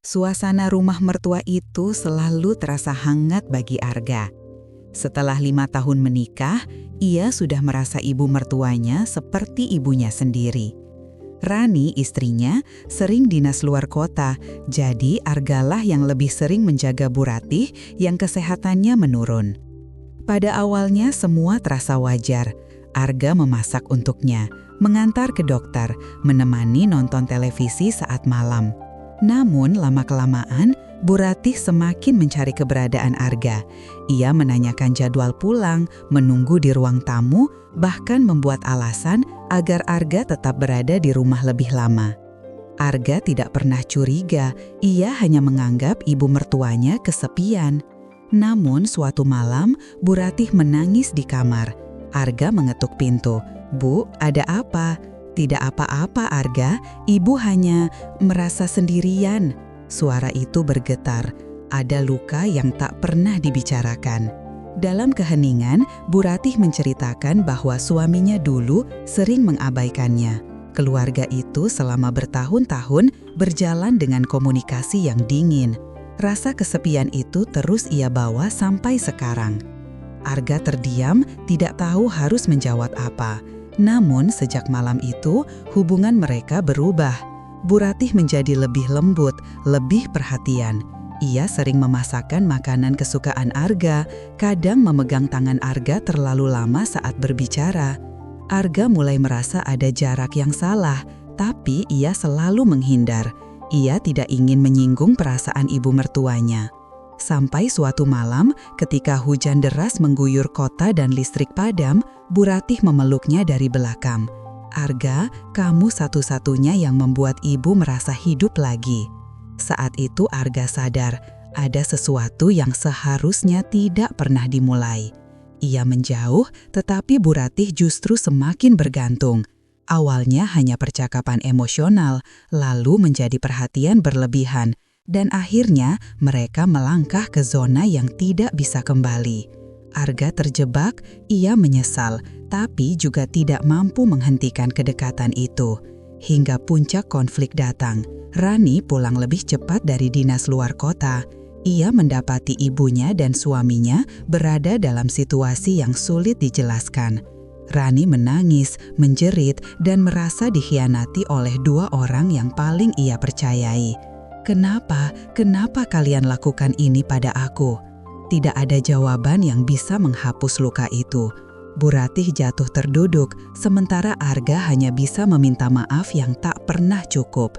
Suasana rumah mertua itu selalu terasa hangat bagi Arga. Setelah 5 tahun menikah, ia sudah merasa ibu mertuanya seperti ibunya sendiri. Rani, istrinya, sering dinas luar kota, jadi Argalah yang lebih sering menjaga Bu Ratih yang kesehatannya menurun. Pada awalnya semua terasa wajar. Arga memasak untuknya, mengantar ke dokter, menemani nonton televisi saat malam. Namun lama-kelamaan, Bu Ratih semakin mencari keberadaan Arga. Ia menanyakan jadwal pulang, menunggu di ruang tamu, bahkan membuat alasan agar Arga tetap berada di rumah lebih lama. Arga tidak pernah curiga, ia hanya menganggap ibu mertuanya kesepian. Namun suatu malam, Bu Ratih menangis di kamar. Arga mengetuk pintu. "Bu, ada apa?" "Tidak apa-apa, Arga. Ibu hanya merasa sendirian." Suara itu bergetar. Ada luka yang tak pernah dibicarakan. Dalam keheningan, Bu Ratih menceritakan bahwa suaminya dulu sering mengabaikannya. Keluarga itu selama bertahun-tahun berjalan dengan komunikasi yang dingin. Rasa kesepian itu terus ia bawa sampai sekarang. Arga terdiam, tidak tahu harus menjawab apa. Namun sejak malam itu, hubungan mereka berubah. Bu Ratih menjadi lebih lembut, lebih perhatian. Ia sering memasakkan makanan kesukaan Arga, kadang memegang tangan Arga terlalu lama saat berbicara. Arga mulai merasa ada jarak yang salah, tapi ia selalu menghindar. Ia tidak ingin menyinggung perasaan ibu mertuanya. Sampai suatu malam, ketika hujan deras mengguyur kota dan listrik padam, Bu Ratih memeluknya dari belakang. "Arga, kamu satu-satunya yang membuat ibu merasa hidup lagi." Saat itu Arga sadar, ada sesuatu yang seharusnya tidak pernah dimulai. Ia menjauh, tetapi Bu Ratih justru semakin bergantung. Awalnya hanya percakapan emosional, lalu menjadi perhatian berlebihan, dan akhirnya mereka melangkah ke zona yang tidak bisa kembali. Arga terjebak, ia menyesal, tapi juga tidak mampu menghentikan kedekatan itu. Hingga puncak konflik datang, Rani pulang lebih cepat dari dinas luar kota. Ia mendapati ibunya dan suaminya berada dalam situasi yang sulit dijelaskan. Rani menangis, menjerit, dan merasa dikhianati oleh 2 orang yang paling ia percayai. Kenapa kalian lakukan ini pada aku?" Tidak ada jawaban yang bisa menghapus luka itu. Bu Ratih jatuh terduduk, sementara Arga hanya bisa meminta maaf yang tak pernah cukup.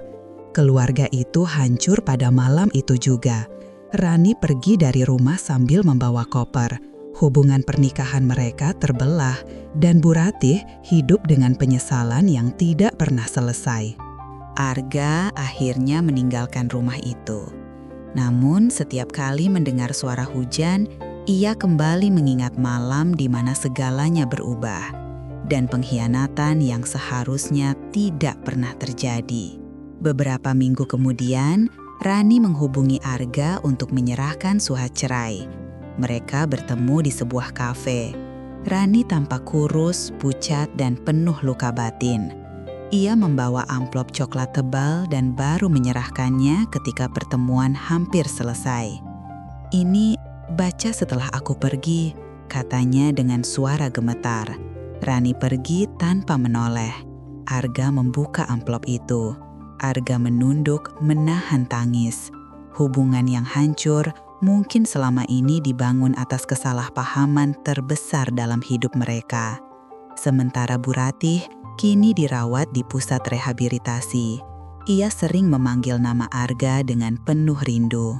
Keluarga itu hancur pada malam itu juga. Rani pergi dari rumah sambil membawa koper. Hubungan pernikahan mereka terbelah, dan Bu Ratih hidup dengan penyesalan yang tidak pernah selesai. Arga akhirnya meninggalkan rumah itu. Namun setiap kali mendengar suara hujan, ia kembali mengingat malam di mana segalanya berubah dan pengkhianatan yang seharusnya tidak pernah terjadi. Beberapa minggu kemudian, Rani menghubungi Arga untuk menyerahkan surat cerai. Mereka bertemu di sebuah kafe. Rani tampak kurus, pucat, dan penuh luka batin. Ia membawa amplop coklat tebal dan baru menyerahkannya ketika pertemuan hampir selesai. "Ini baca setelah aku pergi," katanya dengan suara gemetar. Rani pergi tanpa menoleh. Arga membuka amplop itu. Arga menunduk, menahan tangis. Hubungan yang hancur mungkin selama ini dibangun atas kesalahpahaman terbesar dalam hidup mereka. Sementara Bu Ratih kini dirawat di pusat rehabilitasi. Ia sering memanggil nama Arga dengan penuh rindu.